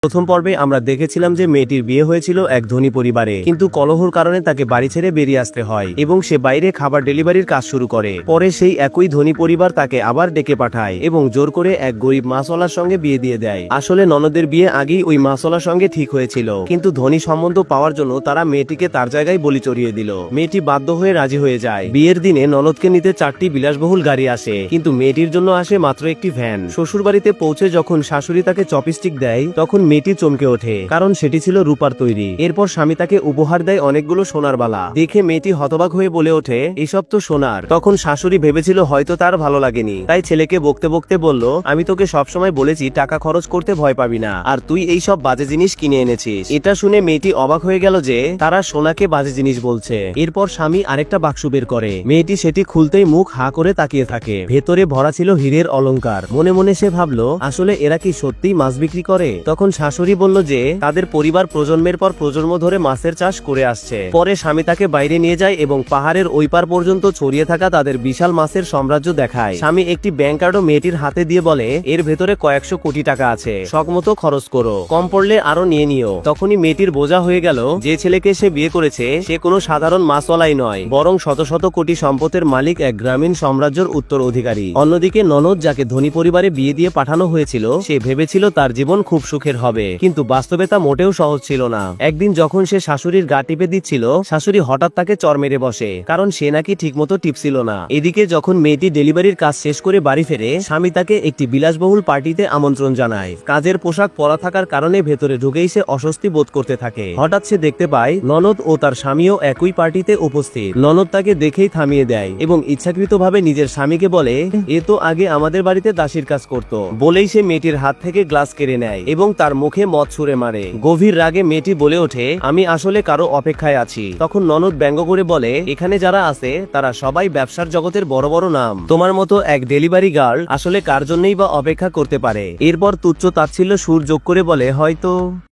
প্রথম পর্বে আমরা দেখেছিলাম যে মেয়েটির বিয়ে হয়েছিল এক ধনী পরিবারে, কিন্তু কলহর কারণে তাকে বাড়ি ছেড়ে বেরিয়ে আসতে হয় এবং সে বাইরে খাবার ডেলিভারির কাজ শুরু করে। পরে সেই একই ধনী পরিবার তাকে আবার ডেকে পাঠায় এবং জোর করে এক গরিব মাছওয়ালার সঙ্গে বিয়ে দিয়ে দেয়। আসলে ননদের বিয়ে আগেই ওই মাছওয়ালার সঙ্গে ঠিক হয়েছিল, কিন্তু ধনী সম্বন্ধ পাওয়ার জন্য তারা মেয়েটিকে তার জায়গায় বলি চড়িয়ে দিল। মেয়েটি বাধ্য হয়ে রাজি হয়ে যায়। বিয়ের দিনে ননদকে নিতে 4টি বিলাসবহুল গাড়ি আসে, কিন্তু মেয়েটির জন্য আসে মাত্র একটি ভ্যান। শ্বশুর বাড়িতে পৌঁছে যখন শাশুড়ি তাকে চপস্টিক দেয় তখন মেয়েটি চমকে ওঠে, কারণ সেটি ছিল রূপার তৈরি। এরপর স্বামী তাকে উপহার দেয় অনেকগুলো সোনার বালা। দেখে মেয়েটি হতবাক হয়ে বলে ওঠে, এসব তো সোনার। তখন শাশুড়ি ভেবেছিল হয়তো তার ভালো লাগেনি, তাই ছেলেকে বকতে বকতে বলল, আমি তোকে সবসময় বলেছি টাকা খরচ করতে ভয় পাবি না, আর তুই এই সব বাজে জিনিস কিনে এনেছিস। এটা শুনে মেয়েটি অবাক হয়ে গেল যে তারা সোনাকে বাজে জিনিস বলছে। এরপর স্বামী আরেকটা বাক্স বের করে। মেয়েটি সেটি খুলতেই মুখ হা করে তাকিয়ে থাকে। ভেতরে ভরা ছিল হীরের অলংকার। মনে মনে সে ভাবলো, আসলে এরা কি সত্যিই মাছ বিক্রি করে? তখন শাশুড়ি বলল যে তাদের পরিবার প্রজন্মের পর প্রজন্ম ধরে মাছের চাষ করে আসছে। পরে স্বামী তাকে বাইরে নিয়ে যায় এবং পাহাড়ের ওই পার পর্যন্ত ছড়িয়ে থাকা তাদের বিশাল মাছের সাম্রাজ্য দেখায়। স্বামী একটি ব্যাংক কার্ডও মেয়েটির হাতে দিয়ে বলে, এর ভেতরে কয়েকশো কোটি টাকা আছে, শখ মতো খরচ করো, কম পড়লে আরো নিয়ে নিও। তখনই মেয়েটির বোঝা হয়ে গেল যে ছেলেকে সে বিয়ে করেছে সে কোনো সাধারণ মাছওয়ালাই নয়, বরং শত শত কোটি সম্পদের মালিক, এক গ্রামীণ সাম্রাজ্যের উত্তর অধিকারী। অন্যদিকে ননদ, যাকে ধনী পরিবারে বিয়ে দিয়ে পাঠানো হয়েছিল, সে ভেবেছিল তার জীবন খুব সুখের হবে, কিন্তু বাস্তবে তা মোটেও সহজ ছিল না। একদিন যখন সে শাশুড়ির গা টিপে দিচ্ছিল, শাশুড়ি হঠাৎ তাকে চর মেরে বসে, কারণ সে নাকি ঠিকমতো টিপছিল না। এদিকে যখন মেয়েটি ডেলিভারির কাজ শেষ করে বাড়ি ফেরে, স্বামী তাকে একটি বিলাসবহুল পার্টিতে আমন্ত্রণ জানায়। কাজের পোশাক পরা থাকার কারণে ভেতরে ঢুকেই সে অস্বস্তি বোধ করতে থাকে। হঠাৎ সে দেখতে পায় ননদ ও তার স্বামীও একই পার্টিতে উপস্থিত। ননদ তাকে দেখেই থামিয়ে দেয় এবং ইচ্ছাকৃতভাবে নিজের স্বামীকে বলে, এ তো আগে আমাদের বাড়িতে দাসীর কাজ করত। বলেই সে মেয়েটির হাত থেকে গ্লাস কেড়ে নেয় এবং তার মুখে মদ ছুঁড়ে মারে। গভীর রাগে মেয়েটি বলে ওঠে, আমি আসলে কারো অপেক্ষায় আছি। তখন ননদ ব্যঙ্গ করে বলে, এখানে যারা আছে তারা সবাই ব্যবসার জগতের বড় বড় নাম, তোমার মতো এক ডেলিভারি গার্ল আসলে কার জন্যই বা অপেক্ষা করতে পারে। এরপর তুচ্ছ তাচ্ছিল্য সুর যোগ করে বলে, হয়তো